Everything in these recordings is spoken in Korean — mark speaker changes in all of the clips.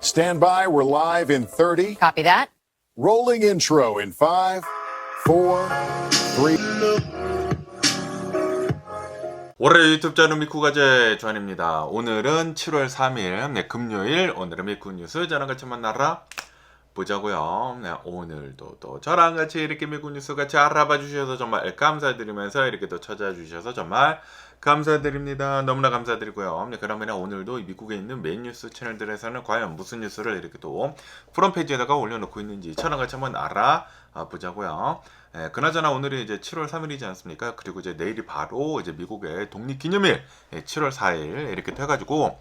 Speaker 1: Stand by, we're live in 30.
Speaker 2: Copy that.
Speaker 1: Rolling intro in 5, 4, 3.
Speaker 3: 월요일 유튜브 채널 미쿠가제 조한입니다. 오늘은 7월 3일 금요일, 오늘은 미쿠 뉴스 저랑 같이 만나라 보자고요. 오늘도 또 저랑 같이 이렇게 미국 뉴스 같이 알아봐 주셔서 정말 감사드리면서 이렇게 또 찾아주셔서 정말 감사드립니다. 너무나 감사드리고요. 그러면 오늘도 미국에 있는 메인 뉴스 채널들에서는 과연 무슨 뉴스를 이렇게 또 프론페이지에다가 올려놓고 있는지 저랑 같이 한번 알아보자고요. 그나저나 오늘이 이제 7월 3일이지 않습니까? 그리고 이제 내일이 바로 이제 미국의 독립기념일 7월 4일 이렇게 해가지고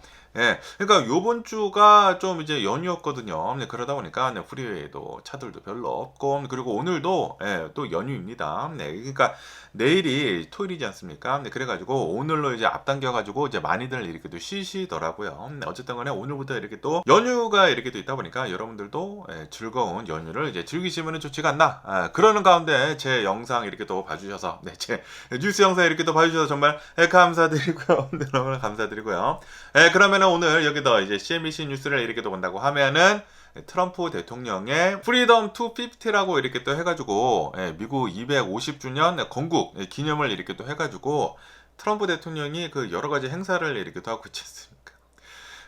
Speaker 3: 그러니까 요번 주가 좀 이제 연휴였거든요. 그러다 보니까 프리웨이도 차들도 별로 없고, 그리고 오늘도 또 연휴입니다. 그러니까 내일이 토요일이지 않습니까? 그래가지고 오늘로 이제 앞당겨가지고 이제 많이들 이렇게 또 쉬시더라고요. 어쨌든 간에 오늘부터 이렇게 또 연휴가 이렇게 또 있다 보니까 여러분들도 즐거운 연휴를 이제 즐기시면 좋지가 않나. 그러는 가운데 제 영상 이렇게 또 봐주셔서, 제 뉴스 영상 이렇게 또 봐주셔서 정말 감사드리고요. 너무나 감사드리고요. 그러면 오늘 여기다 이제 CNBC 뉴스를 이렇게 또 본다고 하면은 트럼프 대통령의 프리덤 250라고 이렇게 또 해가지고 미국 250주년 건국 기념을 이렇게 또 해가지고 트럼프 대통령이 그 여러 가지 행사를 이렇게 또 하고 있지 않습니까?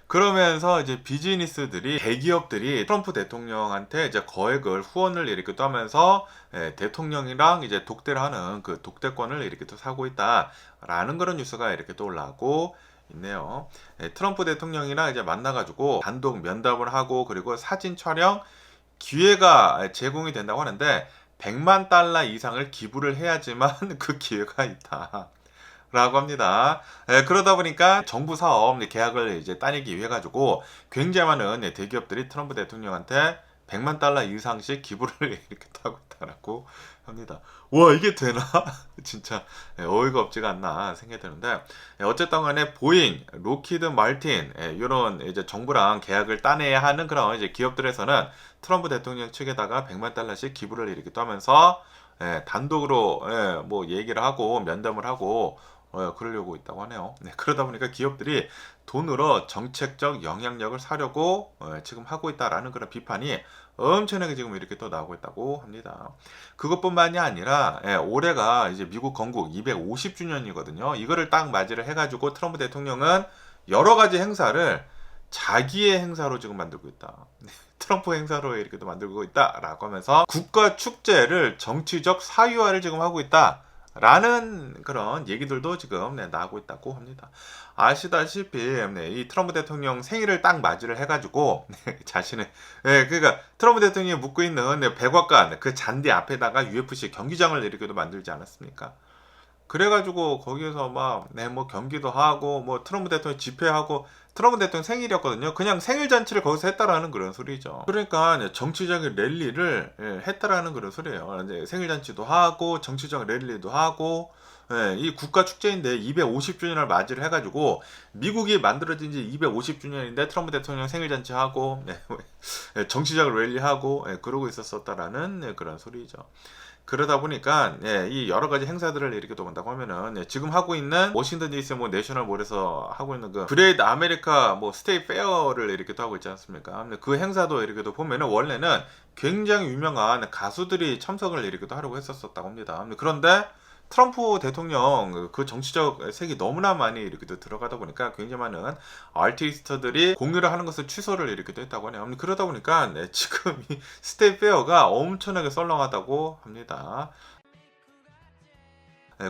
Speaker 3: 그러면서 이제 비즈니스들이, 대기업들이 트럼프 대통령한테 이제 거액을 후원을 이렇게 또 하면서 대통령이랑 이제 독대를 하는 그 독대권을 이렇게 또 사고 있다라는 그런 뉴스가 이렇게 또 올라오고 있네요. 트럼프 대통령이랑 이제 만나가지고 단독 면담을 하고, 그리고 사진 촬영 기회가 제공이 된다고 하는데 100만 달러 이상을 기부를 해야지만 그 기회가 있다. 라고 합니다. 그러다 보니까 정부 사업 계약을 이제 따내기 위해 가지고 굉장히 많은 대기업들이 트럼프 대통령한테 100만 달러 이상씩 기부를 이렇게 하고 있다라고 합니다. 와, 이게 되나? 진짜 어이가 없지가 않나 생각이 드는데, 어쨌든 간에 보잉, 로키드 마틴 이런 이제 정부랑 계약을 따내야 하는 그런 이제 기업들에서는 트럼프 대통령 측에다가 100만 달러씩 기부를 이렇게 또 하면서 단독으로 뭐 얘기를 하고 면담을 하고 그러려고 있다고 하네요. 그러다 보니까 기업들이 돈으로 정책적 영향력을 사려고 지금 하고 있다라는 그런 비판이 엄청나게 지금 이렇게 또 나오고 있다고 합니다. 그것뿐만이 아니라 올해가 이제 미국 건국 250주년이거든요. 이거를 딱 맞이를 해가지고 트럼프 대통령은 여러 가지 행사를 자기의 행사로 지금 만들고 있다. 트럼프 행사로 이렇게 또 만들고 있다라고 하면서 국가 축제를 정치적 사유화를 지금 하고 있다. 라는 그런 얘기들도 지금 나오고 있다고 합니다. 아시다시피 이 트럼프 대통령 생일을 딱 맞이를 해가지고 자신의 그러니까 트럼프 대통령이 묵고 있는 백악관 그 잔디 앞에다가 UFC 경기장을 이렇게도 만들지 않았습니까? 그래가지고 거기에서 막 뭐 경기도 하고 뭐 트럼프 대통령 집회하고, 트럼프 대통령 생일이었거든요. 그냥 생일 잔치를 거기서 했다라는 그런 소리죠. 그러니까 정치적인 랠리를 했다라는 그런 소리예요. 이제 생일 잔치도 하고 정치적 랠리도 하고, 이 국가 축제인데 250주년을 맞이를 해가지고 미국이 만들어진 지 250주년인데 트럼프 대통령 생일 잔치하고 정치적 랠리하고 그러고 있었다라는 그런 소리죠. 그러다 보니까 이 여러 가지 행사들을 이렇게 또 본다고 하면은 지금 하고 있는 워싱턴 DC 뭐 내셔널몰에서 하고 있는 그 그레이트 아메리카 뭐 스테이트 페어를 이렇게 또 하고 있지 않습니까? 그 행사도 이렇게 또 보면은 원래는 굉장히 유명한 가수들이 참석을 이렇게 또 하려고 했었다고 합니다. 그런데 트럼프 대통령 그 정치적 색이 너무나 많이 이렇게 들어가다 보니까 굉장히 많은 아티스트들이 공유를 하는 것을 취소를 이렇게 했다고 하네요. 그러다 보니까 지금 이 스테이트 페어가 엄청나게 썰렁하다고 합니다.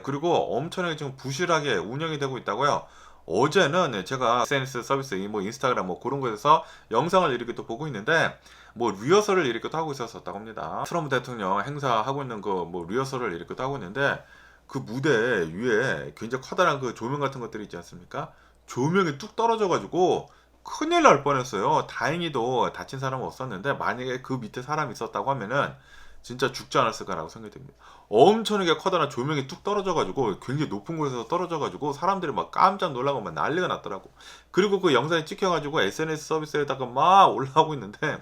Speaker 3: 그리고 엄청나게 지금 부실하게 운영이 되고 있다고요. 어제는 제가 SNS 서비스 뭐 인스타그램 뭐 그런 곳에서 영상을 이렇게 또 보고 있는데 뭐 리허설을 이렇게 또 하고 있었다고 합니다. 트럼프 대통령 행사하고 있는 그 뭐 리허설을 이렇게 또 하고 있는데 그 무대 위에 굉장히 커다란 그 조명 같은 것들이 있지 않습니까? 조명이 뚝 떨어져가지고 큰일 날 뻔했어요. 다행히도 다친 사람은 없었는데 만약에 그 밑에 사람이 있었다고 하면은 진짜 죽지 않았을까라고 생각이 듭니다. 엄청나게 커다란 조명이 뚝 떨어져가지고 굉장히 높은 곳에서 떨어져가지고 사람들이 막 깜짝 놀라고 막 난리가 났더라고. 그리고 그 영상이 찍혀가지고 SNS 서비스에다가 막 올라오고 있는데,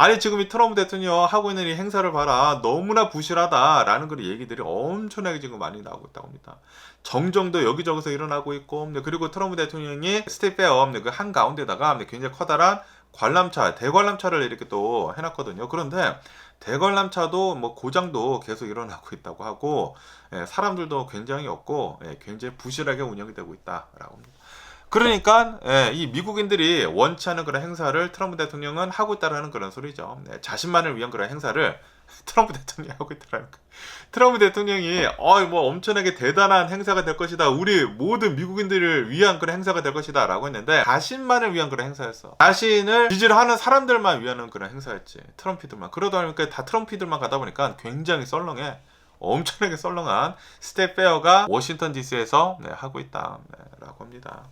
Speaker 3: 아니 지금 이 트럼프 대통령 하고 있는 이 행사를 봐라, 너무나 부실하다라는 그런 얘기들이 엄청나게 지금 많이 나오고 있다고 합니다. 정정도 여기저기서 일어나고 있고, 그리고 트럼프 대통령이 스테이트 페어 그 한가운데다가 굉장히 커다란 관람차, 대관람차를 이렇게 또 해놨거든요. 그런데 대관람차도 뭐 고장도 계속 일어나고 있다고 하고, 사람들도 굉장히 없고, 굉장히 부실하게 운영이 되고 있다라고 합니다. 그러니까 이 미국인들이 원치 않은 그런 행사를 트럼프 대통령은 하고 있다라는 그런 소리죠. 자신만을 위한 그런 행사를 트럼프 대통령이 하고 있다라는 거. 트럼프 대통령이 뭐 엄청나게 대단한 행사가 될 것이다. 우리 모든 미국인들을 위한 그런 행사가 될 것이다 라고 했는데 자신만을 위한 그런 행사였어. 자신을 지지를 하는 사람들만 위한 그런 행사였지. 트럼피들만. 그러다 보니까 다 트럼피들만 가다 보니까 굉장히 썰렁해. 엄청나게 썰렁한 스테이트 페어가 워싱턴 DC에서 하고 있다 라고 합니다.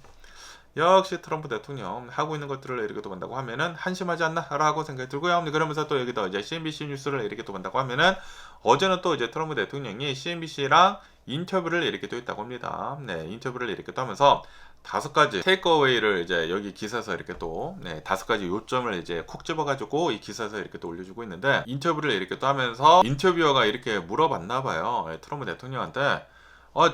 Speaker 3: 역시 트럼프 대통령 하고 있는 것들을 이렇게 또 본다고 하면은 한심하지 않나 라고 생각이 들고요. 그러면서 또 여기다 이제 CNBC 뉴스를 이렇게 또 본다고 하면은 어제는 또 이제 트럼프 대통령이 CNBC랑 인터뷰를 이렇게 또 했다고 합니다. 인터뷰를 이렇게 또 하면서 5가지 테이크어웨이를 이제 여기 기사에서 이렇게 또 5가지 요점을 이제 콕 집어가지고 이 기사에서 이렇게 또 올려주고 있는데, 인터뷰를 이렇게 또 하면서 인터뷰어가 이렇게 물어봤나 봐요. 트럼프 대통령한테.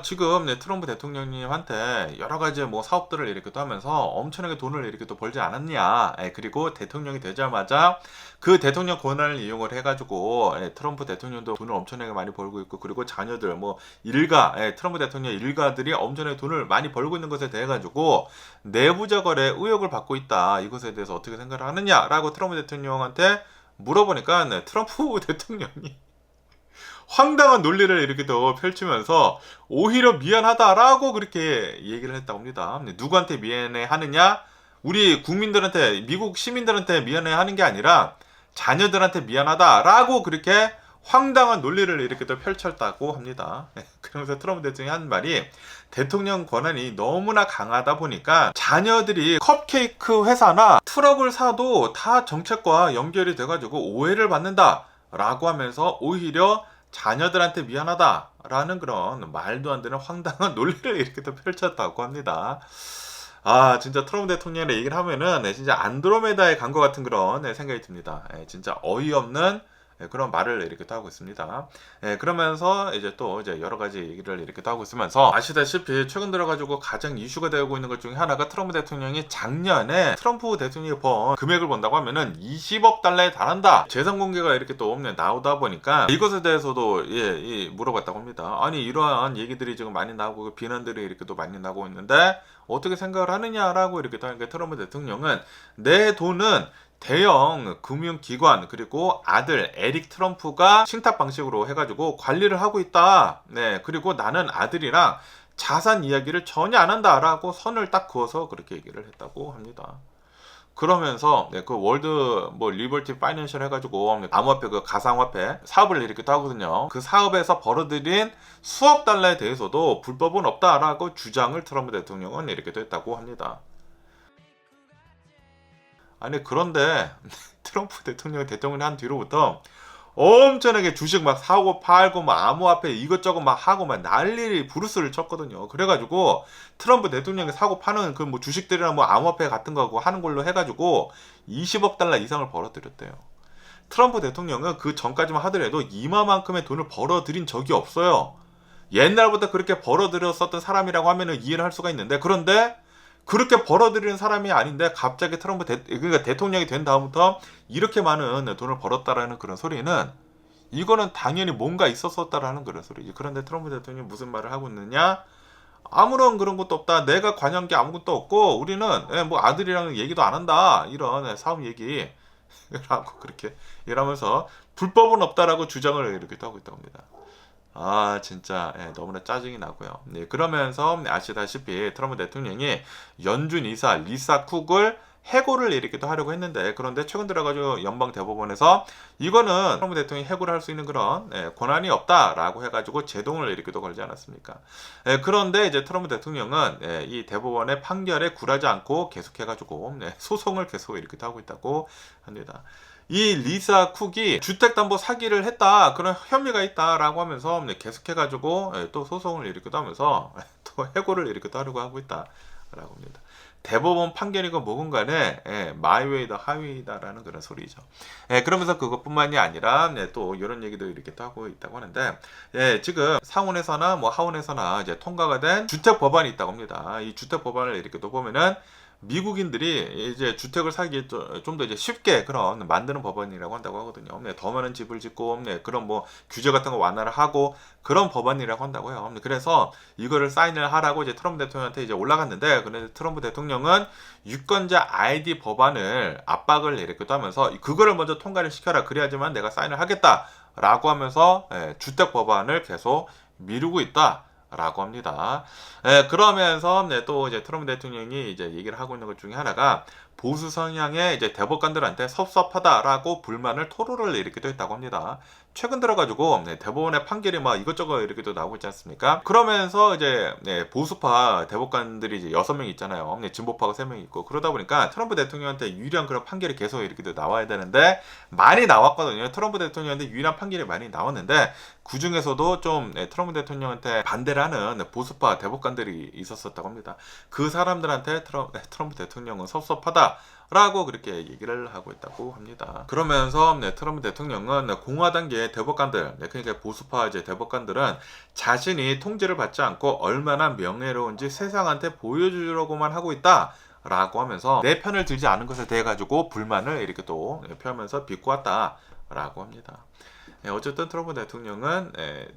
Speaker 3: 지금 트럼프 대통령님한테 여러 가지 뭐 사업들을 이렇게 또 하면서 엄청나게 돈을 이렇게 또 벌지 않았냐. 그리고 대통령이 되자마자 그 대통령 권한을 이용을 해가지고 트럼프 대통령도 돈을 엄청나게 많이 벌고 있고, 그리고 자녀들 뭐 일가, 트럼프 대통령 일가들이 엄청나게 돈을 많이 벌고 있는 것에 대해 가지고 내부자 거래 의혹을 받고 있다. 이것에 대해서 어떻게 생각을 하느냐라고 트럼프 대통령한테 물어보니까 트럼프 대통령이 황당한 논리를 이렇게 또 펼치면서 오히려 미안하다라고 그렇게 얘기를 했다고 합니다. 누구한테 미안해 하느냐? 우리 국민들한테, 미국 시민들한테 미안해 하는 게 아니라 자녀들한테 미안하다라고 그렇게 황당한 논리를 이렇게 또 펼쳤다고 합니다. 그러면서 트럼프 대통령이 한 말이, 대통령 권한이 너무나 강하다 보니까 자녀들이 컵케이크 회사나 트럭을 사도 다 정책과 연결이 돼가지고 오해를 받는다 라고 하면서 오히려 자녀들한테 미안하다라는 그런 말도 안 되는 황당한 논리를 이렇게 또 펼쳤다고 합니다. 진짜 트럼프 대통령의 얘기를 하면은 진짜 안드로메다에 간 것 같은 그런 생각이 듭니다. 진짜 어이없는 그런 말을 이렇게 또 하고 있습니다. 그러면서 이제 또 이제 여러 가지 얘기를 이렇게 또 하고 있으면서, 아시다시피 최근 들어가지고 가장 이슈가 되고 있는 것 중에 하나가 트럼프 대통령이 작년에 트럼프 대통령이 번 금액을 본다고 하면은 20억 달러에 달한다. 재산 공개가 이렇게 또 나오다 보니까 이것에 대해서도 물어봤다고 합니다. 아니, 이러한 얘기들이 지금 많이 나오고 비난들이 이렇게 또 많이 나오고 있는데 어떻게 생각을 하느냐라고 이렇게 또 하니까 트럼프 대통령은 내 돈은 대형 금융기관 그리고 아들 에릭 트럼프가 신탁 방식으로 해가지고 관리를 하고 있다. 그리고 나는 아들이랑 자산 이야기를 전혀 안 한다라고 선을 딱 그어서 그렇게 얘기를 했다고 합니다. 그러면서 그 월드 뭐 리버티 파이낸셜 해가지고 암호화폐 그 가상화폐 사업을 이렇게 또 하거든요. 그 사업에서 벌어들인 수억 달러에 대해서도 불법은 없다라고 주장을 트럼프 대통령은 이렇게 또 했다고 합니다. 아니, 그런데 트럼프 대통령이 한 뒤로부터 엄청나게 주식 막 사고 팔고 막 암호화폐 이것저것 막 하고 막 난리 부르스를 쳤거든요. 그래가지고 트럼프 대통령이 사고 파는 그 뭐 주식들이랑 뭐 암호화폐 같은 거하고 하는 걸로 해가지고 20억 달러 이상을 벌어들였대요. 트럼프 대통령은 그 전까지만 하더라도 이마만큼의 돈을 벌어들인 적이 없어요. 옛날부터 그렇게 벌어들였었던 사람이라고 하면은 이해를 할 수가 있는데, 그런데 그렇게 벌어들이는 사람이 아닌데 갑자기 그러니까 대통령이 된 다음부터 이렇게 많은 돈을 벌었다라는 그런 소리는, 이거는 당연히 뭔가 있었었다라는 그런 소리지. 그런데 트럼프 대통령이 무슨 말을 하고 있느냐? 아무런 그런 것도 없다. 내가 관여한 게 아무것도 없고 우리는 뭐 아들이랑 얘기도 안 한다. 이런 사업 얘기라고 그렇게 이러면서 불법은 없다라고 주장을 이렇게 하고 있다고 합니다. 진짜 너무나 짜증이 나고요. 그러면서 아시다시피 트럼프 대통령이 연준 이사 리사 쿡을 해고를 이렇게 또 하려고 했는데, 그런데 최근 들어가지고 연방 대법원에서 이거는 트럼프 대통령이 해고를 할 수 있는 그런 권한이 없다라고 해가지고 제동을 이렇게 또 걸지 않았습니까? 그런데 이제 트럼프 대통령은 이 대법원의 판결에 굴하지 않고 계속해가지고 소송을 계속 이렇게 하고 있다고 합니다. 이 리사 쿡이 주택담보 사기를 했다, 그런 혐의가 있다라고 하면서 계속해가지고 또 소송을 일으키기도 하면서 또 해고를 일으키기도 하려고 하고 있다라고 합니다. 대법원 판결이고 뭐건 간에 마이웨이다 하이웨이다라는 그런 소리죠. 그러면서 그것뿐만이 아니라 또 이런 얘기도 이렇게 또 하고 있다고 하는데, 지금 상원에서나 뭐 하원에서나 이제 통과가 된 주택 법안이 있다고 합니다. 이 주택 법안을 이렇게 또 보면은 미국인들이 이제 주택을 사기 좀 더 이제 쉽게 그런 만드는 법안이라고 한다고 하거든요. 네, 더 많은 집을 짓고 네, 그런 뭐 규제 같은 거 완화를 하고 그런 법안이라고 한다고요. 네, 그래서 이거를 사인을 하라고 이제 트럼프 대통령한테 이제 올라갔는데, 근데 트럼프 대통령은 유권자 아이디 법안을 압박을 내리기도 하면서 그거를 먼저 통과를 시켜라, 그래야지만 내가 사인을 하겠다라고 하면서 주택 법안을 계속 미루고 있다. 라고 합니다. 그러면서 또 이제 트럼프 대통령이 이제 얘기를 하고 있는 것 중에 하나가 보수 성향의 이제 대법관들한테 섭섭하다라고 불만을 토로를 일으키기도 했다고 합니다. 최근 들어가지고 대법원의 판결이 막 이것저것 이렇게도 나오고 있지 않습니까? 그러면서 이제 보수파 대법관들이 이제 6명 있잖아요. 진보파가 3명 있고, 그러다 보니까 트럼프 대통령한테 유리한 그런 판결이 계속 이렇게도 나와야 되는데 많이 나왔거든요. 트럼프 대통령한테 유리한 판결이 많이 나왔는데 그 중에서도 좀 트럼프 대통령한테 반대를 하는 보수파 대법관들이 있었었다고 합니다. 그 사람들한테 트럼프 대통령은 섭섭하다 라고 그렇게 얘기를 하고 있다고 합니다. 그러면서 트럼프 대통령은 공화당계 대법관들, 그러니까 보수파 이제 대법관들은 자신이 통제를 받지 않고 얼마나 명예로운지 세상한테 보여주려고만 하고 있다 라고 하면서 내 편을 들지 않은 것에 대해 가지고 불만을 이렇게 또 표하면서 비꼬았다 라고 합니다. 어쨌든 트럼프 대통령은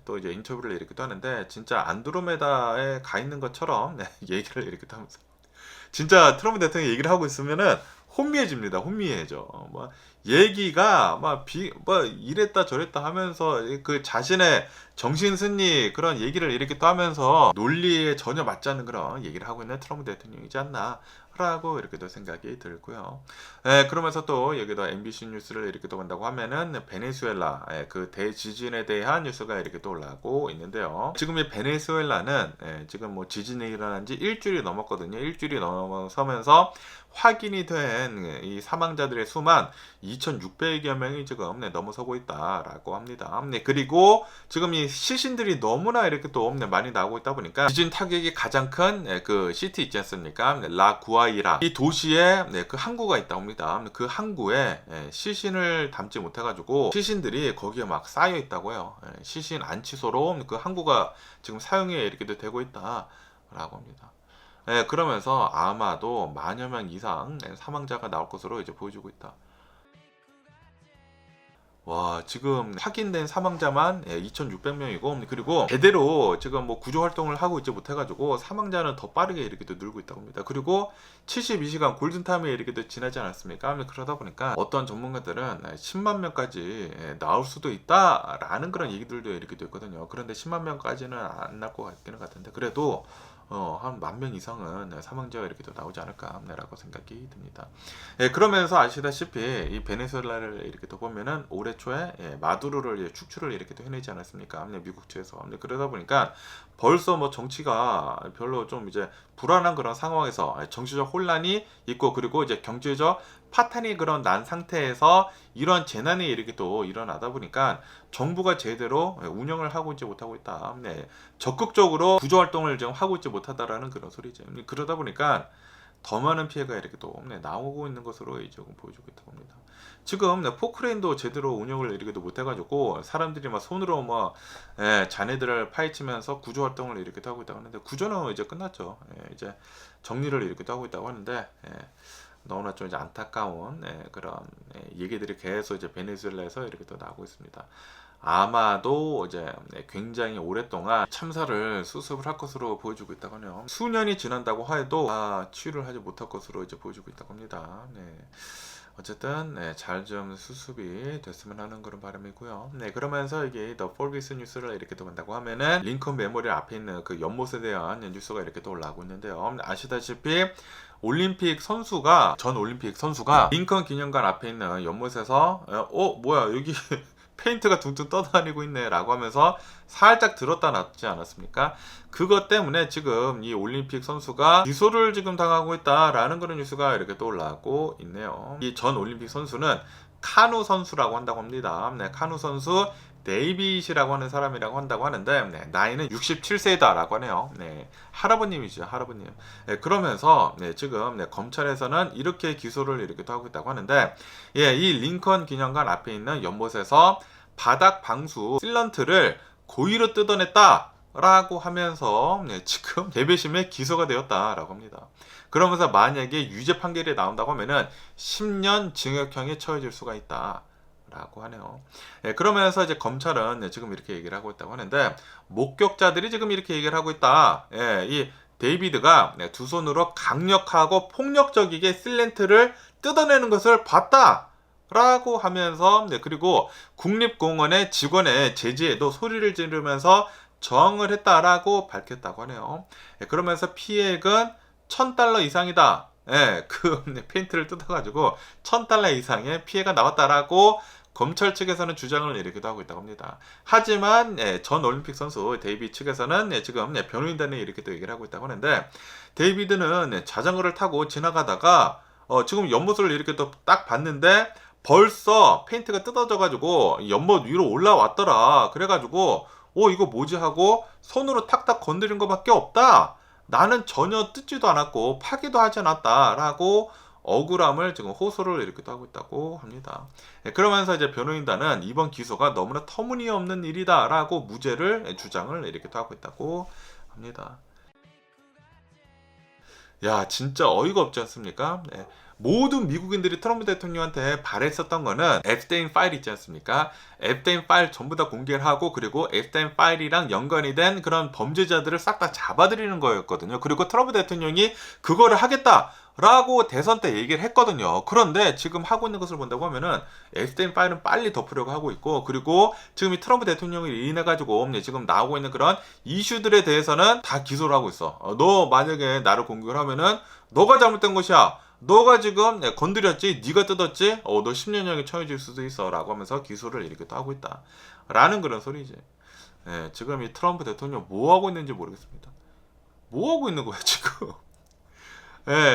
Speaker 3: 또 이제 인터뷰를 이렇게도 하는데 진짜 안드로메다에 가 있는 것처럼 얘기를 이렇게도 하면서 진짜 트럼프 대통령이 얘기를 하고 있으면은 혼미해집니다. 혼미해져. 뭐 얘기가 뭐 이랬다 저랬다 하면서 그 자신의 정신승리 그런 얘기를 이렇게 또 하면서 논리에 전혀 맞지 않는 그런 얘기를 하고 있는 트럼프 대통령이지 않나 라고 이렇게도 생각이 들고요. 그러면서 또 여기도 MBC 뉴스를 이렇게 또 본다고 하면은 베네수엘라 그 대지진에 대한 뉴스가 이렇게 또 올라오고 있는데요. 지금 이 베네수엘라는 지금 뭐 지진이 일어난 지 일주일이 넘었거든요. 일주일이 넘어서면서 확인이 된 이 사망자들의 수만 2,600여 명이 지금 넘어서고 있다라고 합니다. 그리고 지금 이 시신들이 너무나 이렇게 또 많이 나오고 있다 보니까 지진 타격이 가장 큰 그 시티 있지 않습니까? 라구아이라 이 도시에 그 항구가 있다고 합니다. 그 항구에 시신을 담지 못해가지고 시신들이 거기에 막 쌓여 있다고요. 시신 안치소로 그 항구가 지금 사용이 이렇게 되고 있다라고 합니다. 그러면서 아마도 만여 명 이상 사망자가 나올 것으로 이제 보여주고 있다. 와, 지금 확인된 사망자만 2,600명이고, 그리고 제대로 지금 뭐 구조 활동을 하고 있지 못해가지고 사망자는 더 빠르게 이렇게 또 늘고 있다고 합니다. 그리고 72시간 골든타임에 이렇게 또 지나지 않았습니까? 그러다 보니까 어떤 전문가들은 10만 명까지 나올 수도 있다라는 그런 얘기들도 이렇게 됐거든요. 그런데 10만 명까지는 안 날 것 같기는 같은데, 그래도 한 10,000명 이상은 사망자가 이렇게 또 나오지 않을까라고 생각이 듭니다. 그러면서 아시다시피 이 베네수엘라를 이렇게 또 보면은 올해 초에 마두로를 축출을 이렇게 또 해내지 않았습니까? 미국 측에서. 그러다 보니까 벌써 뭐 정치가 별로 좀 이제 불안한 그런 상황에서 정치적 혼란이 있고, 그리고 이제 경제적 파탄이 그런 난 상태에서 이런 재난이 이렇게 또 일어나다 보니까 정부가 제대로 운영을 하고 있지 못하고 있다. 적극적으로 구조 활동을 지금 하고 있지 못하다라는 그런 소리죠. 그러다 보니까 더 많은 피해가 이렇게 또 나오고 있는 것으로 이제 보여주고 있다고 합니다. 지금 포크레인도 제대로 운영을 이렇게도 못해가지고 사람들이 막 손으로 뭐 잔해들을 파헤치면서 구조 활동을 이렇게 하고 있다고 하는데, 구조는 이제 끝났죠. 이제 정리를 이렇게 하고 있다고 하는데 너무나 좀 이제 안타까운 그런 얘기들이 계속 이제 베네수엘라에서 이렇게 또 나오고 있습니다. 아마도 이제 굉장히 오랫동안 참사를 수습을 할 것으로 보여주고 있다고 하네요. 수년이 지난다고 해도 치유를 하지 못할 것으로 이제 보여주고 있다고 합니다. 어쨌든 잘 좀 수습이 됐으면 하는 그런 바람이고요. 그러면서 이게 더 폴비스 뉴스를 이렇게 또 본다고 하면은 링컨 메모리얼 앞에 있는 그 연못에 대한 뉴스가 이렇게 또 올라오고 있는데요. 아시다시피 전 올림픽 선수가 링컨 기념관 앞에 있는 연못에서 뭐야 여기 페인트가 둥둥 떠다니고 있네 라고 하면서 살짝 들었다 놨지 않았습니까? 그것 때문에 지금 이 올림픽 선수가 기소를 지금 당하고 있다라는 그런 뉴스가 이렇게 또 올라오고 있네요. 이 전 올림픽 선수는 카누 선수라고 한다고 합니다. 카누 선수 데이빗이라고 하는 사람이라고 한다고 하는데 나이는 67세다라고 하네요. 할아버님이죠, 할아버님. 그러면서 지금 검찰에서는 이렇게 기소를 이렇게 또 하고 있다고 하는데, 이 링컨 기념관 앞에 있는 연못에서 바닥 방수 실런트를 고의로 뜯어냈다 라고 하면서 지금 예배심에 기소가 되었다라고 합니다. 그러면서 만약에 유죄 판결이 나온다고 하면은 10년 징역형에 처해질 수가 있다. 라고 하네요. 그러면서 이제 검찰은 지금 이렇게 얘기를 하고 있다고 하는데, 목격자들이 지금 이렇게 얘기를 하고 있다. 이 데이비드가 두 손으로 강력하고 폭력적이게 실렌트를 뜯어내는 것을 봤다. 라고 하면서, 그리고 국립공원의 직원의 제지에도 소리를 지르면서 저항을 했다라고 밝혔다고 하네요. 그러면서 피해액은 $1,000 이상이다. 그 페인트를 뜯어가지고 $1,000 이상의 피해가 나왔다라고 검찰 측에서는 주장을 내리기도 하고 있다고 합니다. 하지만 전 올림픽 선수 데이비드 측에서는 지금 변호인단에 이렇게 또 얘기를 하고 있다고 하는데, 데이비드는 자전거를 타고 지나가다가 지금 연못을 이렇게 또 딱 봤는데 벌써 페인트가 뜯어져가지고 연못 위로 올라왔더라. 그래가지고 이거 뭐지 하고 손으로 탁탁 건드린 것밖에 없다. 나는 전혀 뜯지도 않았고 파기도 하지 않았다라고 억울함을 지금 호소를 이렇게 하고 있다고 합니다. 그러면서 이제 변호인단은 이번 기소가 너무나 터무니없는 일이다라고 무죄를 주장을 이렇게 하고 있다고 합니다. 야, 진짜 어이가 없지 않습니까? 모든 미국인들이 트럼프 대통령한테 바랬었던 거는 앱스테인 파일 있지 않습니까? 앱스테인 파일 전부 다 공개를 하고, 그리고 앱스테인 파일이랑 연관이 된 그런 범죄자들을 싹 다 잡아들이는 거였거든요. 그리고 트럼프 대통령이 그거를 하겠다라고 대선 때 얘기를 했거든요. 그런데 지금 하고 있는 것을 본다고 하면은 앱스테인 파일은 빨리 덮으려고 하고 있고, 그리고 지금 이 트럼프 대통령을 인해 가지고 지금 나오고 있는 그런 이슈들에 대해서는 다 기소를 하고 있어. 너 만약에 나를 공격을 하면은 너가 잘못된 것이야. 너가 지금 건드렸지, 네가 뜯었지, 너 10년형에 처해질 수도 있어 라고 하면서 기소를 이렇게 또 하고 있다 라는 그런 소리지. 지금 이 트럼프 대통령 뭐 하고 있는지 모르겠습니다. 뭐 하고 있는 거야 지금.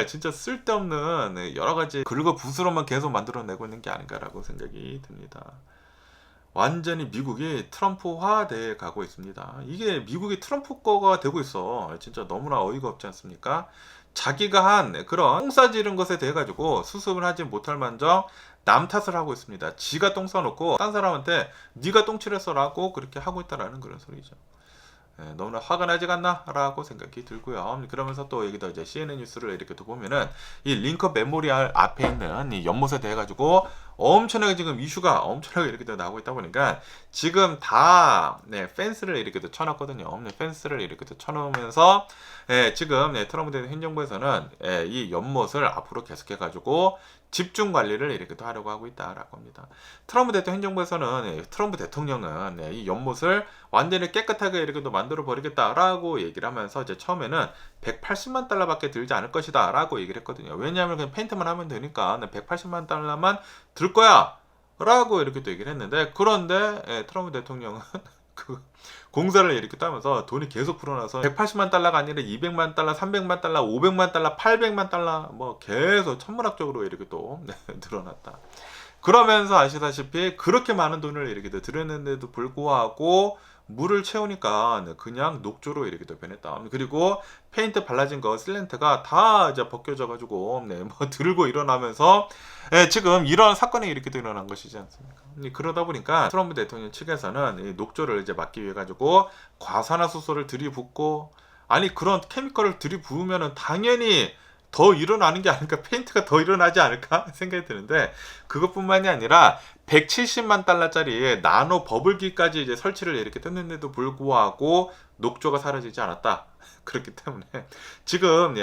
Speaker 3: 진짜 쓸데없는 여러 가지 긁어부스럼만 계속 만들어내고 있는 게 아닌가라고 생각이 듭니다. 완전히 미국이 트럼프화 돼 가고 있습니다. 이게 미국이 트럼프 거가 되고 있어. 진짜 너무나 어이가 없지 않습니까? 자기가 한 그런 똥싸 지른 것에 대해 가지고 수습을 하지 못할 만정 남 탓을 하고 있습니다. 지가 똥 싸놓고 딴 사람한테 네가 똥칠했어라고 그렇게 하고 있다라는 그런 소리죠. 너무나 화가 나지 않나? 라고 생각이 들고요. 그러면서 또 여기다 이제 CNN 뉴스를 이렇게 또 보면은 이 링컨 메모리얼 앞에 있는 이 연못에 대해 가지고 엄청나게 지금 이슈가 엄청나게 이렇게 또 나오고 있다 보니까 지금 다 펜스를 이렇게 또 쳐놨거든요. 펜스를 이렇게 또 쳐놓으면서 지금 트럼프 대통령 행정부에서는 이 연못을 앞으로 계속해 가지고 집중 관리를 이렇게 또 하려고 하고 있다라고 합니다. 트럼프 대통령 행정부에서는 트럼프 대통령은 이 연못을 완전히 깨끗하게 이렇게 또 만들어 버리겠다라고 얘기를 하면서 이제 처음에는 $180만 달러밖에 들지 않을 것이다라고 얘기를 했거든요. 왜냐하면 그냥 페인트만 하면 되니까 $180만 달러만 들 거야 라고 이렇게 또 얘기를 했는데, 그런데 트럼프 대통령은 그 공사를 이렇게 따면서 돈이 계속 불어나서 180만 달러가 아니라 200만 달러, 300만 달러, 500만 달러, 800만 달러 뭐 계속 천문학적으로 이렇게 또 늘어났다. 그러면서 아시다시피 그렇게 많은 돈을 이렇게 들였는데도 불구하고 물을 채우니까 그냥 녹조로 이렇게 또 변했다. 그리고 페인트 발라진 거 실렌트가 다 이제 벗겨져가지고 뭐 들고 일어나면서 지금 이런 사건이 이렇게 또 일어난 것이지 않습니까? 그러다 보니까 트럼프 대통령 측에서는 이 녹조를 이제 막기 위해 가지고 과산화수소를 들이붓고, 아니 그런 케미컬을 들이부으면은 당연히 더 일어나는 게 아닐까, 페인트가 더 일어나지 않을까 생각이 드는데, 그것뿐만이 아니라 170만 달러짜리 나노 버블기까지 이제 설치를 이렇게 했는데도 불구하고 녹조가 사라지지 않았다. 그렇기 때문에 지금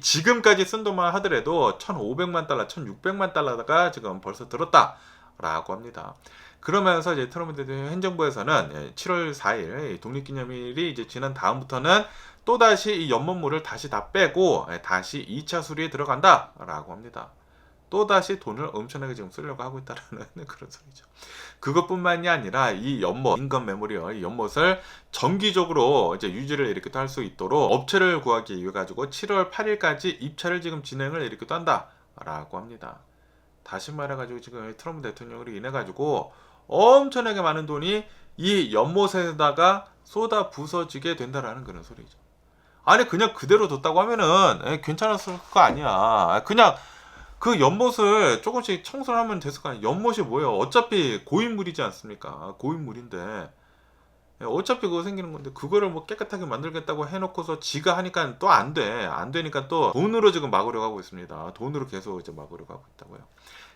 Speaker 3: 지금까지 쓴 돈만 하더라도 1,500만 달러, 1,600만 달러가 지금 벌써 들었다라고 합니다. 그러면서 이제 트럼프 대통령 행정부에서는 7월 4일 독립기념일이 이제 지난 다음부터는 또다시 이 연못물을 다시 다 빼고 다시 2차 수리에 들어간다라고 합니다. 또다시 돈을 엄청나게 지금 쓰려고 하고 있다는 그런 소리죠. 그것뿐만이 아니라 이 연못, 링컨 메모리얼 이 연못을 정기적으로 이제 유지를 이렇게 할 수 있도록 업체를 구하기 위해 가지고 7월 8일까지 입찰을 지금 진행을 이렇게 또 한다라고 합니다. 다시 말해가지고 지금 트럼프 대통령으로 인해 가지고 엄청나게 많은 돈이 이 연못에다가 쏟아 부서지게 된다라는 그런 소리죠. 아니 그냥 그대로 뒀다고 하면은 괜찮았을 거 아니야. 그냥 그 연못을 조금씩 청소를 하면 됐을 거 아니야. 연못이 뭐예요? 어차피 고인물이지 않습니까? 고인물인데 어차피 그거 생기는 건데 그거를 뭐 깨끗하게 만들겠다고 해놓고서 지가 하니까 또 안 돼. 안 되니까 또 돈으로 지금 막으려고 하고 있습니다. 돈으로 계속 이제 막으려고 하고 있다고요.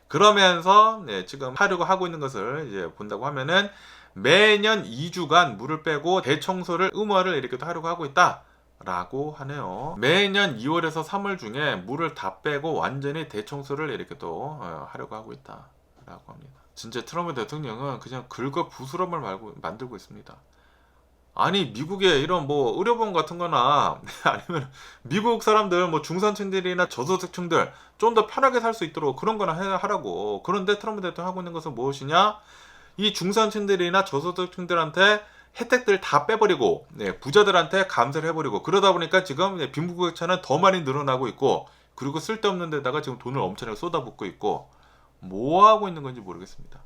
Speaker 3: 그러면서 지금 하려고 하고 있는 것을 이제 본다고 하면은 매년 2주간 물을 빼고 대청소를 의무화를 이렇게 또 하려고 하고 있다. 라고 하네요. 매년 2월에서 3월 중에 물을 다 빼고 완전히 대청소를 이렇게 또 하려고 하고 있다. 라고 합니다. 진짜 트럼프 대통령은 그냥 긁어 부스럼을 만들고 있습니다. 아니 미국의 이런 뭐 의료보험 같은 거나 아니면 미국 사람들 뭐 중산층들이나 저소득층들 좀 더 편하게 살 수 있도록 그런 거나 하라고. 그런데 트럼프 대통령이 하고 있는 것은 무엇이냐? 이 중산층들이나 저소득층들한테 혜택들 다 빼버리고 부자들한테 감세를 해버리고 그러다 보니까 지금 빈부격차는 더 많이 늘어나고 있고 그리고 쓸데없는 데다가 지금 돈을 엄청나게 쏟아붓고 있고 뭐 하고 있는 건지 모르겠습니다.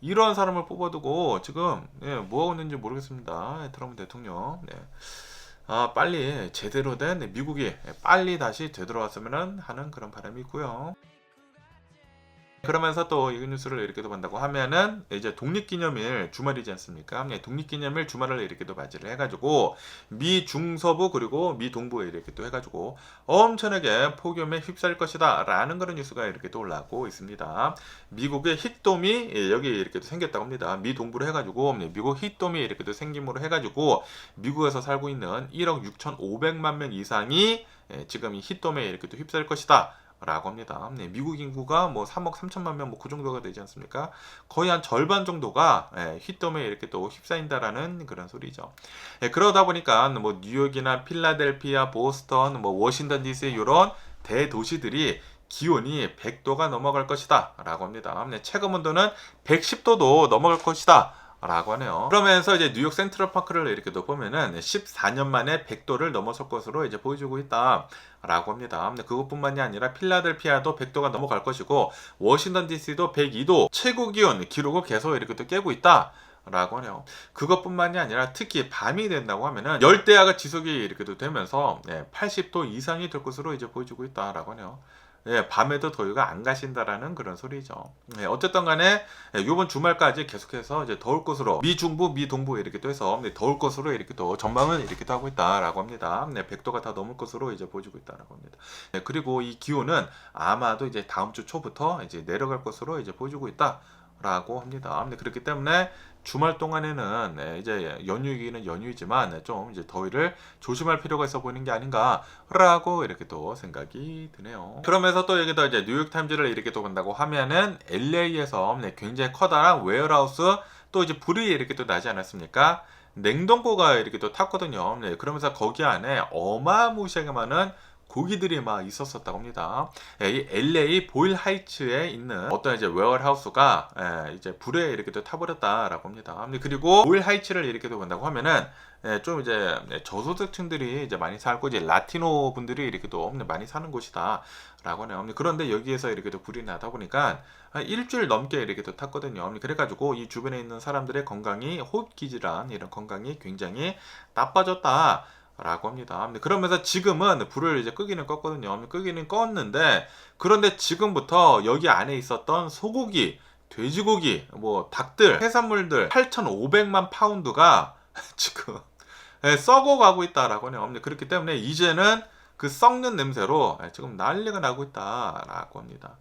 Speaker 3: 이러한 사람을 뽑아두고 지금 뭐 하고 있는지 모르겠습니다. 트럼프 대통령. 빨리 제대로 된 미국이 빨리 다시 되돌아왔으면 하는 그런 바람이 있고요. 그러면서 또 이 뉴스를 이렇게도 본다고 하면은 이제 독립기념일 주말이지 않습니까? 독립기념일 주말을 이렇게도 맞이를 해가지고 미 중서부 그리고 미 동부에 이렇게 또 해가지고 엄청나게 폭염에 휩싸일 것이다 라는 그런 뉴스가 이렇게 또 올라오고 있습니다. 미국의 힛돔이 여기 이렇게 또 생겼다고 합니다. 미 동부로 해가지고 미국 힛돔이 이렇게 또 생김으로 해가지고 미국에서 살고 있는 1억 6,500만 명 이상이 지금 이 힛돔에 이렇게 또 휩싸일 것이다. 라고 합니다. 미국 인구가 뭐 3억 3천만 명 뭐 그 정도가 되지 않습니까? 거의 한 절반 정도가 휘돔에 이렇게 또 휩싸인다라는 그런 소리죠. 그러다 보니까 뭐 뉴욕이나 필라델피아, 보스턴, 뭐 워싱턴 DC 이런 대도시들이 기온이 100도가 넘어갈 것이다 라고 합니다. 체감 온도는 110도도 넘어갈 것이다 라고 하네요. 그러면서 이제 뉴욕 센트럴파크를 이렇게 또 보면은 14년 만에 100도를 넘어설 것으로 이제 보여주고 있다 라고 합니다. 근데 그것뿐만이 아니라 필라델피아도 100도가 넘어갈 것이고 워싱턴 DC도 102도 최고 기온 기록을 계속 이렇게 또 깨고 있다 라고 하네요. 그것뿐만이 아니라 특히 밤이 된다고 하면은 열대야가 지속이 이렇게 또 되면서 80도 이상이 될 것으로 이제 보여주고 있다 라고 하네요. 밤에도 더위가 안 가신다라는 그런 소리죠. 어쨌든 간에 이번 주말까지 계속해서 이제 더울 것으로 미 중부, 미 동부 이렇게 또 해서 더울 것으로 이렇게 또 전망을 이렇게 또 하고 있다라고 합니다. 100도가 다 넘을 것으로 이제 보여주고 있다라고 합니다. 그리고 이 기온은 아마도 이제 다음 주 초부터 이제 내려갈 것으로 이제 보여주고 있다라고 합니다. 그렇기 때문에 주말 동안에는 이제 연휴이기는 연휴이지만 좀 이제 더위를 조심할 필요가 있어 보이는 게 아닌가라고 이렇게 또 생각이 드네요. 그러면서 또 여기다 이제 뉴욕 타임즈를 이렇게 또 본다고 하면은 LA에서 굉장히 커다란 웨어하우스 또 이제 불이 이렇게 또 나지 않았습니까? 냉동고가 이렇게 또 탔거든요. 그러면서 거기 안에 어마무시하게 많은 고기들이 막 있었었다고 합니다. 이 LA 보일 하이츠에 있는 어떤 이제 웨어하우스가 이제 불에 이렇게 또 타버렸다라고 합니다. 그리고 보일 하이츠를 이렇게 또 본다고 하면은 좀 이제 저소득층들이 이제 많이 살고 이제 라티노 분들이 이렇게 또 많이 사는 곳이다. 라고 하네요. 그런데 여기에서 이렇게 또 불이 나다 보니까 일주일 넘게 이렇게 또 탔거든요. 그래가지고 이 주변에 있는 사람들의 건강이 호흡기 질환 이런 건강이 굉장히 나빠졌다. 라고 합니다. 그러면서 지금은 불을 이제 끄기는 껐거든요. 끄기는 껐는데 그런데 지금부터 여기 안에 있었던 소고기, 돼지고기, 뭐 닭들, 해산물들 8,500만 파운드가 지금 썩어가고 있다라고 하네요. 그렇기 때문에 이제는 그 썩는 냄새로 지금 난리가 나고 있다라고 합니다.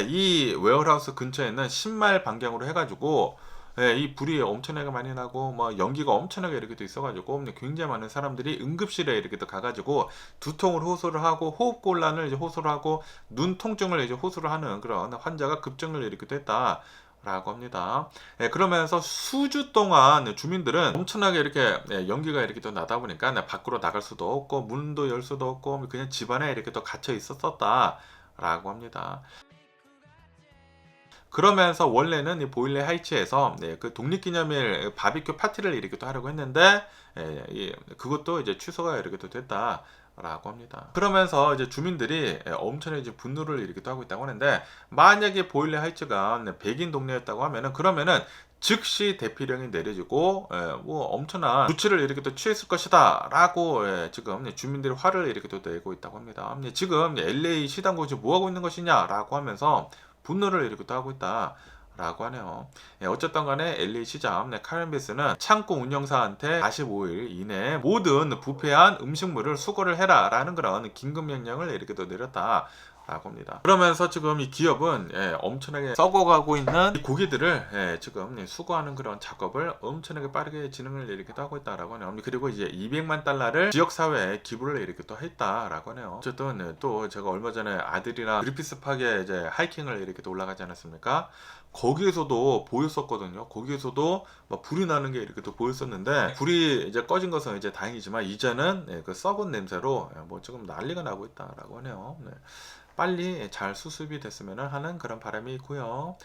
Speaker 3: 이 웨어하우스 근처에는 10마일 반경으로 해가지고 이 불이 엄청나게 많이 나고 뭐 연기가 엄청나게 이렇게 또 있어가지고 굉장히 많은 사람들이 응급실에 이렇게 또 가가지고 두통을 호소를 하고 호흡곤란을 이제 호소를 하고 눈 통증을 이제 호소를 하는 그런 환자가 급증을 이렇게 또 했다. 라고 합니다. 그러면서 수주 동안 주민들은 엄청나게 이렇게 연기가 이렇게 또 나다 보니까 밖으로 나갈 수도 없고 문도 열 수도 없고 그냥 집안에 이렇게 또 갇혀 있었다. 라고 합니다. 그러면서 원래는 이 보일레 하이츠에서 그 독립기념일 바비큐 파티를 이렇게 또 하려고 했는데 그것도 이제 취소가 이렇게 또 됐다. 라고 합니다. 그러면서 이제 주민들이 엄청나게 이제 분노를 이렇게 또 하고 있다고 하는데 만약에 보일레 하이츠가 백인 동네였다고 하면은 그러면은 즉시 대피령이 내려지고 뭐 엄청난 조치를 이렇게 또 취했을 것이다 라고 지금 주민들이 화를 이렇게 또 내고 있다고 합니다. 지금 LA 시당국이 뭐 하고 있는 것이냐 라고 하면서 분노를 이렇게 또 하고 있다 라고 하네요. 어쨌든 간에 LA 시장 카렌베스는 창고 운영사한테 45일 이내에 모든 부패한 음식물을 수거를 해라 라는 그런 긴급 명령을 이렇게 또 내렸다 라고 합니다. 그러면서 지금 이 기업은 엄청나게 썩어가고 있는 이 고기들을 지금 수거하는 그런 작업을 엄청나게 빠르게 진행을 이렇게 또 하고 있다라고 하네요. 그리고 이제 200만 달러를 지역사회에 기부를 이렇게 또 했다라고 하네요. 어쨌든 또 제가 얼마 전에 아들이랑 그리피스 파크에 이제 하이킹을 이렇게 또 올라가지 않았습니까? 거기에서도 보였었거든요. 거기에서도 막 불이 나는 게 이렇게 또 보였었는데 불이 이제 꺼진 것은 이제 다행이지만 이제는 그 썩은 냄새로 뭐 지금 난리가 나고 있다라고 하네요. 빨리 잘 수습이 됐으면 하는 그런 바람이 있고요.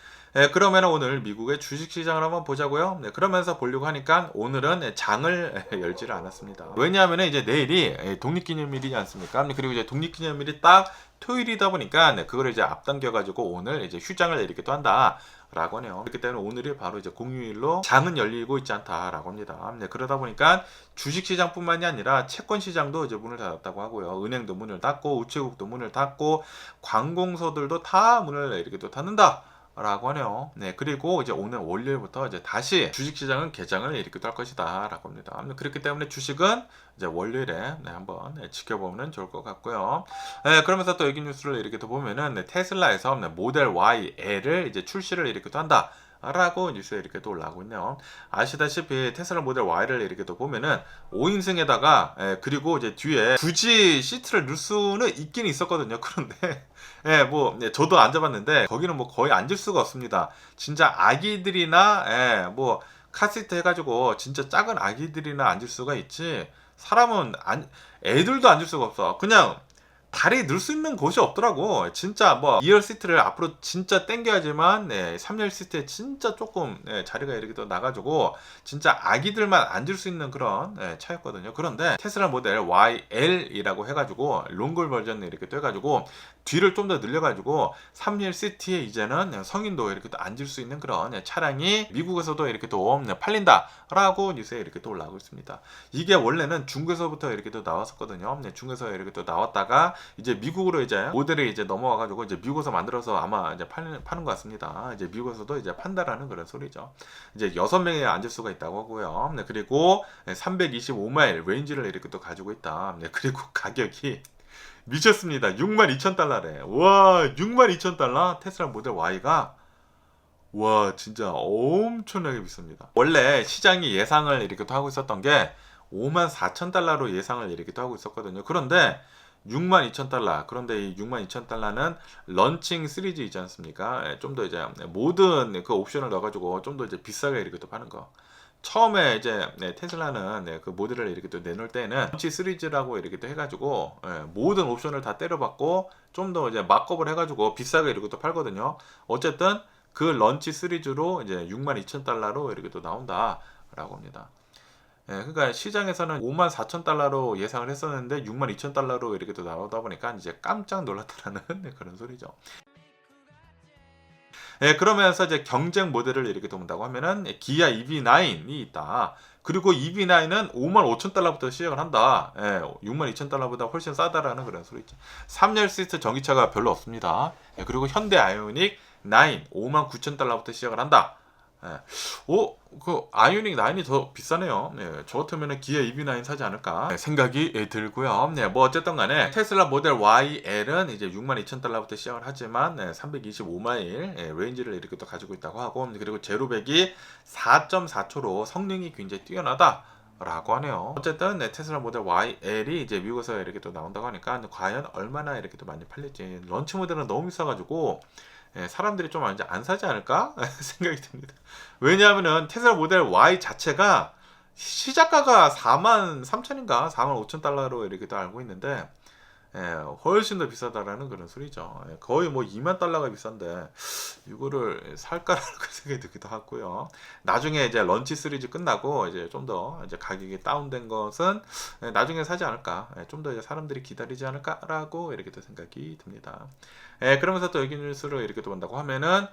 Speaker 3: 그러면 오늘 미국의 주식시장을 한번 보자고요. 그러면서 보려고 하니까 오늘은 장을 열지를 않았습니다. 왜냐하면 이제 내일이 독립기념일이지 않습니까? 그리고 이제 독립기념일이 딱 토요일이다 보니까 그걸 이제 앞당겨 가지고 오늘 이제 휴장을 이렇게 또 한다. 라고 하네요. 그렇기 때문에 오늘이 바로 이제 공휴일로 장은 열리고 있지 않다라고 합니다. 그러다 보니까 주식시장뿐만이 아니라 채권시장도 이제 문을 닫았다고 하고요. 은행도 문을 닫고 우체국도 문을 닫고 관공서들도 다 문을 이렇게 또 닫는다. 라고 하네요. 그리고 이제 오늘 월요일부터 이제 다시 주식시장은 개장을 이렇게 또 할 것이다 라고 합니다. 그렇기 때문에 주식은 이제 월요일에 한번 지켜보면 좋을 것 같고요. 그러면서 또 여기 뉴스를 이렇게 또 보면은 테슬라에서 모델 Y L을 이제 출시를 이렇게 또 한다. 라고 뉴스에 이렇게 또 올라오고 있네요. 아시다시피 테슬라 모델 Y를 이렇게 또 보면은 5인승에다가 그리고 이제 뒤에 굳이 시트를 넣을 수는 있긴 있었거든요. 그런데 뭐 저도 앉아봤는데 거기는 뭐 거의 앉을 수가 없습니다. 진짜 아기들이나 뭐 카시트 해가지고 진짜 작은 아기들이나 앉을 수가 있지 사람은 애들도 앉을 수가 없어. 그냥 다리 넣을 수 있는 곳이 없더라고. 진짜 뭐 2열 시트를 앞으로 진짜 당겨야지만 3열 시트에 진짜 조금 자리가 이렇게 또 나가지고 진짜 아기들만 앉을 수 있는 그런 차였거든요. 그런데 테슬라 모델 YL이라고 해가지고 롱글 버전을 이렇게 또 해가지고 뒤를 좀 더 늘려가지고 3열 시트에 이제는 성인도 이렇게 또 앉을 수 있는 그런 차량이 미국에서도 이렇게 또 팔린다라고 뉴스에 이렇게 또 올라오고 있습니다. 이게 원래는 중국에서부터 이렇게 또 나왔었거든요. 중국에서 이렇게 또 나왔다가 이제 미국으로 이제 모델이 이제 넘어와가지고 이제 미국에서 만들어서 아마 이제 파는 것 같습니다. 이제 미국에서도 이제 판다라는 그런 소리죠. 이제 6명이 앉을 수가 있다고 하고요. 그리고 325마일 레인지를 이렇게 또 가지고 있다. 그리고 가격이 미쳤습니다. 62,000달러래. 와, 62,000달러? 테슬라 모델 Y가 와, 진짜 엄청나게 비쌉니다. 원래 시장이 예상을 이렇게 또 하고 있었던 게 54,000달러로 예상을 이렇게 또 하고 있었거든요. 그런데 62,000달러. 그런데 이 62,000달러는 런칭 시리즈이지 않습니까? 좀 더 이제 모든 그 옵션을 넣어가지고 좀 더 이제 비싸게 이렇게 또 파는 거. 처음에 이제 테슬라는 그 모델을 이렇게 또 내놓을 때는 런치 시리즈라고 이렇게 또 해가지고 모든 옵션을 다 때려받고 좀 더 이제 막업을 해가지고 비싸게 이렇게 또 팔거든요. 어쨌든 그 런치 시리즈로 이제 62,000달러로 이렇게 또 나온다라고 합니다. 그러니까 시장에서는 54,000달러로 예상을 했었는데 62,000달러로 이렇게 또 나오다 보니까 이제 깜짝 놀랐다라는 그런 소리죠. 그러면서 이제 경쟁 모델을 이렇게 본다고 하면은 기아 EV9이 있다. 그리고 EV9은 55,000달러부터 시작을 한다. 62,000달러보다 훨씬 싸다라는 그런 소리죠. 3열 시트 전기차가 별로 없습니다. 그리고 현대 아이오닉 9 59,000달러부터 시작을 한다. 그 아이오닉 9이 더 비싸네요. 저 같으면 기아 EV9 사지 않을까 생각이 들고요. 뭐 어쨌든 간에 테슬라 모델 YL은 이제 62,000달러부터 시작을 하지만 325마일 레인지를 이렇게 또 가지고 있다고 하고 그리고 제로백이 4.4초로 성능이 굉장히 뛰어나다. 라고 하네요. 어쨌든 테슬라 모델 YL이 이제 미국에서 이렇게 또 나온다고 하니까 과연 얼마나 이렇게 또 많이 팔릴지. 런치 모델은 너무 비싸가지고 사람들이 좀 이제 안 사지 않을까 생각이 듭니다. 왜냐하면은 테슬라 모델 Y 자체가 시작가가 43,000인가 45,000달러로 이렇게 또 알고 있는데 훨씬 더 비싸다라는 그런 소리죠. 거의 뭐 2만 달러가 비싼데 이거를 살까라는 생각이 들기도 하고요. 나중에 이제 런치 시리즈 끝나고 이제 좀 더 이제 가격이 다운된 것은 나중에 사지 않을까, 좀 더 이제 사람들이 기다리지 않을까라고 이렇게 또 생각이 듭니다. 그러면서 또 여기 뉴스를 이렇게 또 본다고 하면은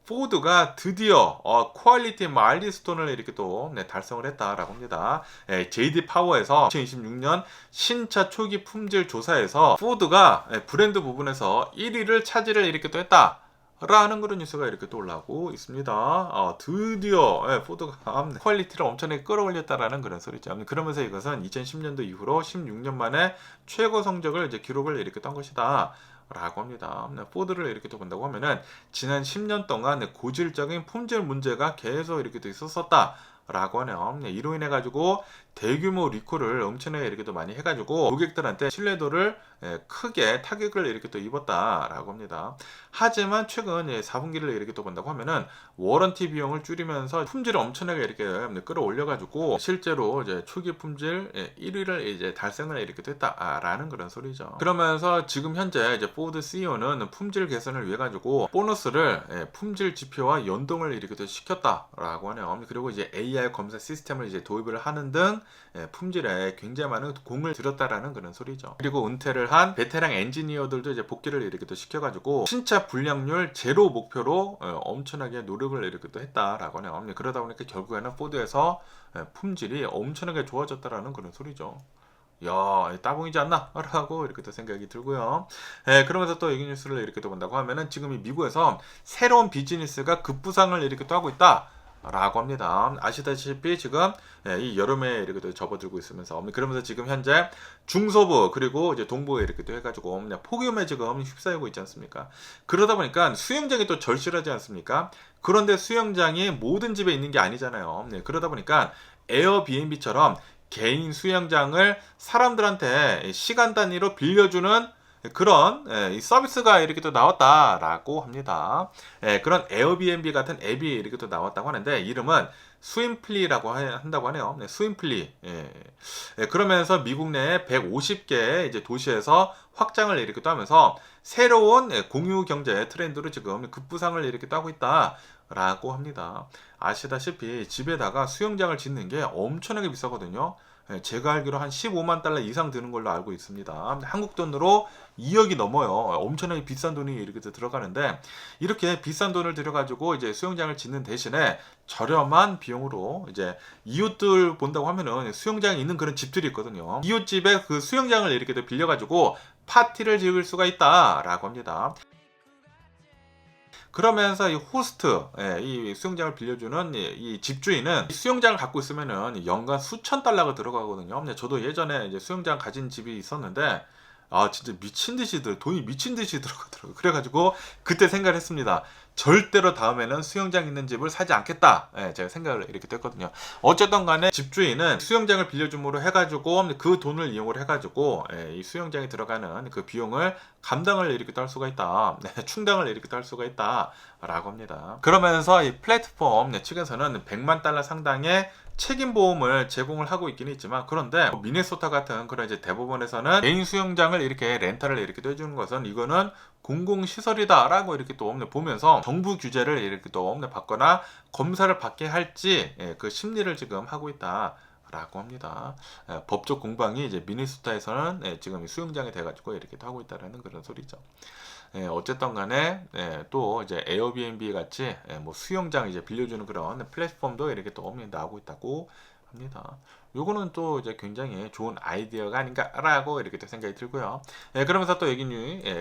Speaker 3: 포드가 드디어 퀄리티 마일리스톤을 이렇게 또 달성을 했다라고 합니다. JD 파워에서 2026년 신차 초기 품질 조사에서 포드가 브랜드 부분에서 1위를 차지를 이렇게 또 했다. 라는 그런 뉴스가 이렇게 또 올라오고 있습니다. 드디어 포드가 퀄리티를 엄청나게 끌어올렸다라는 그런 소리죠. 그러면서 이것은 2010년도 이후로 16년 만에 최고 성적을 이제 기록을 이렇게 한 것이다. 라고 합니다. 포드를 이렇게 또 본다고 하면은 지난 10년 동안 고질적인 품질 문제가 계속 이렇게 또 있었었다. 라고 하네요. 이로 인해 가지고 대규모 리콜을 엄청나게 이렇게 또 많이 해가지고 고객들한테 신뢰도를 크게 타격을 이렇게 또 입었다라고 합니다. 하지만 최근 4분기를 이렇게 또 본다고 하면은 워런티 비용을 줄이면서 품질을 엄청나게 이렇게 끌어올려가지고 실제로 이제 초기 품질 1위를 이제 달성을 이렇게 됐다라는 그런 소리죠. 그러면서 지금 현재 이제 포드 CEO는 품질 개선을 위해 가지고 보너스를 품질 지표와 연동을 이렇게 또 시켰다라고 하네요. 그리고 이제 AI 검사 시스템을 이제 도입을 하는 등 품질에 굉장히 많은 공을 들였다라는 그런 소리죠. 그리고 은퇴를 한 베테랑 엔지니어들도 이제 복귀를 이렇게 또 시켜가지고 신차 불량률 제로 목표로 엄청나게 노력을 이렇게 또 했다라고 하네요. 그러다 보니까 결국에는 포드에서 품질이 엄청나게 좋아졌다라는 그런 소리죠. 야, 따봉이지 않나? 라고 이렇게 또 생각이 들고요. 그러면서 또 이 뉴스를 이렇게 또 본다고 하면은 지금 이 미국에서 새로운 비즈니스가 급부상을 이렇게 또 하고 있다. 라고 합니다. 아시다시피 지금 이 여름에 이렇게 또 접어들고 있으면서 그러면서 지금 현재 중서부 그리고 이제 동부에 이렇게 또 해가지고 폭염에 지금 휩싸이고 있지 않습니까? 그러다 보니까 수영장이 또 절실하지 않습니까? 그런데 수영장이 모든 집에 있는 게 아니잖아요. 그러다 보니까 에어비앤비처럼 개인 수영장을 사람들한테 시간 단위로 빌려주는 그런 이 서비스가 이렇게 또 나왔다라고 합니다. 그런 에어비앤비 같은 앱이 이렇게 또 나왔다고 하는데 이름은 스윈플리라고 한다고 하네요. 스윈플리. 그러면서 미국 내 150개 이제 도시에서 확장을 이렇게 또 하면서 새로운 공유 경제 트렌드로 지금 급부상을 이렇게 따고 있다라고 합니다. 아시다시피 집에다가 수영장을 짓는 게 엄청나게 비싸거든요. 제가 알기로 한 15만 달러 이상 드는 걸로 알고 있습니다. 한국 돈으로 2억이 넘어요. 엄청나게 비싼 돈이 이렇게 들어가는데 이렇게 비싼 돈을 들여가지고 이제 수영장을 짓는 대신에 저렴한 비용으로 이제 이웃들 본다고 하면은 수영장이 있는 그런 집들이 있거든요. 이웃집에 그 수영장을 이렇게 빌려가지고 파티를 즐길 수가 있다라고 합니다. 그러면서 이 호스트, 이 수영장을 빌려주는 이 집주인은 수영장을 갖고 있으면은 연간 수천 달러가 들어가거든요. 저도 예전에 이제 수영장 가진 집이 있었는데, 진짜 미친 듯이 돈이 미친 듯이 들어가더라고요. 그래가지고 그때 생각을 했습니다. 절대로 다음에는 수영장 있는 집을 사지 않겠다. 제가 생각을 이렇게 했거든요. 어쨌든 간에 집주인은 수영장을 빌려줌으로 해가지고 그 돈을 이용을 해가지고 이 수영장에 들어가는 그 비용을 감당을 이렇게 할 수가 있다. 충당을 이렇게 할 수가 있다. 라고 합니다. 그러면서 이 플랫폼 측에서는 100만 달러 상당의 책임보험을 제공을 하고 있긴 있지만 그런데 미네소타 같은 그런 이제 대법원에서는 개인 수영장을 이렇게 렌탈을 이렇게 해주는 것은 이거는 공공시설이다라고 이렇게 또 보면서 정부 규제를 이렇게 또 받거나 검사를 받게 할지 그 심리를 지금 하고 있다. 라고 합니다. 법적 공방이 이제 미네소타에서는 지금 수영장이 돼가지고 이렇게 하고 있다라는 그런 소리죠. 어쨌든 간에 또 이제 에어비앤비 같이 뭐 수영장 이제 빌려주는 그런 플랫폼도 이렇게 또 나오고 있다고 합니다. 요거는 또 이제 굉장히 좋은 아이디어가 아닌가라고 이렇게 또 생각이 들고요. 그러면서 또 여기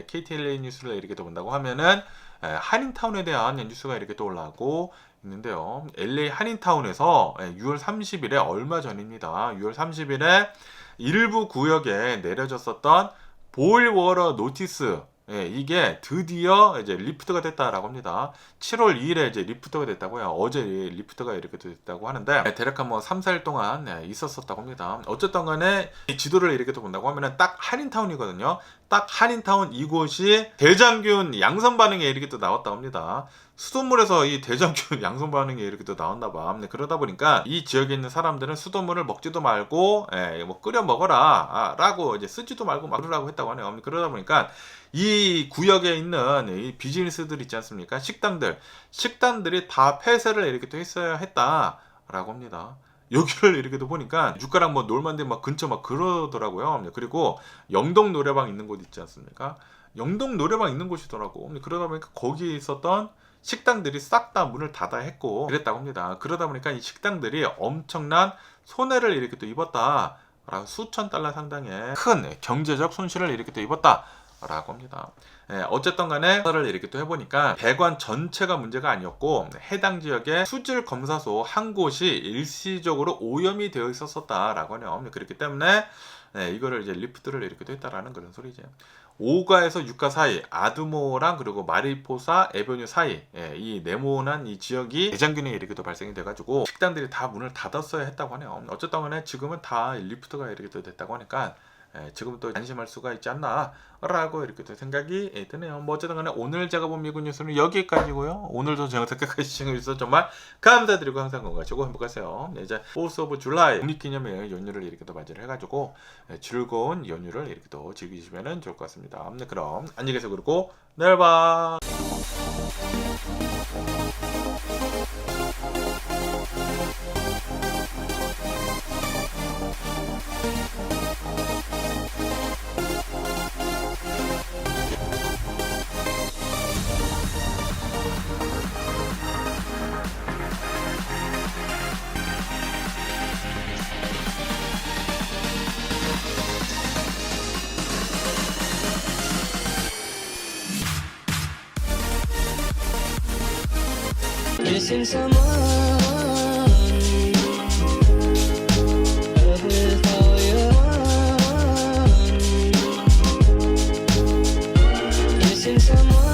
Speaker 3: KTLA 뉴스를 이렇게 또 본다고 하면은 한인타운에 대한 뉴스가 이렇게 또 올라오고 있는데요. LA 한인타운에서 6월 30일에 얼마 전입니다. 6월 30일에 일부 구역에 내려졌었던 보일워러 노티스 이게 드디어 이제 리프트가 됐다라고 합니다. 7월 2일에 이제 리프트가 됐다고요. 어제 리프트가 이렇게 됐다고 하는데 대략 한 3, 4일 동안 있었었다고 합니다. 어쨌든 간에 이 지도를 이렇게 또 본다고 하면은 딱 한인타운이거든요. 딱 한인타운 이곳이 대장균 양성 반응에 이렇게 또 나왔다고 합니다. 수돗물에서 이 대장균 양성 반응이 이렇게 또 나왔나 봐. 그러다 보니까 이 지역에 있는 사람들은 수돗물을 먹지도 말고 뭐 끓여 먹어라 라고 이제 쓰지도 말고 막 그러라고 했다고 하네요. 그러다 보니까 이 구역에 있는 이 비즈니스들 있지 않습니까? 식당들이 다 폐쇄를 이렇게 또 했다라고 합니다. 여기를 이렇게 또 보니까 육가랑 뭐 놀만데 막 근처 막 그러더라고요. 그리고 영동 노래방 있는 곳 있지 않습니까? 영동 노래방 있는 곳이더라고. 그러다 보니까 거기에 있었던 식당들이 싹 다 문을 닫아 했고 그랬다고 합니다. 그러다 보니까 이 식당들이 엄청난 손해를 이렇게 또 입었다. 수천 달러 상당의 큰 경제적 손실을 이렇게 또 입었다. 라고 합니다. 어쨌든 간에 검사를 이렇게 또 해보니까 배관 전체가 문제가 아니었고 해당 지역의 수질 검사소 한 곳이 일시적으로 오염이 되어 있었다라고 하네요. 그렇기 때문에 이거를 이제 리프트를 이렇게 또 했다라는 그런 소리죠. 5가에서 6가 사이, 아드모랑 그리고 마리포사 에베뉴 사이, 이 네모난 이 지역이 대장균이 이렇게 또 발생이 돼가지고 식당들이 다 문을 닫았어야 했다고 하네요. 어쨌든 간에 지금은 다 리프트가 이렇게 또 됐다고 하니까 지금 또 안심할 수가 있지 않나 라고 이렇게 또 생각이 드네요. 뭐 어쨌든 간에 오늘 제가 본 미국 뉴스는 여기까지고요. 오늘도 제 영상까지 시청해주셔서 정말 감사드리고 항상 건강하시고 행복하세요. 이제 4th of July 독립기념일 연휴를 이렇게 또 맞이를 해가지고 즐거운 연휴를 이렇게 또 즐기시면 좋을 것 같습니다. 그럼 안녕히 계세요. 그리고 내일 봐.
Speaker 2: Missing someone without you. Missing someone.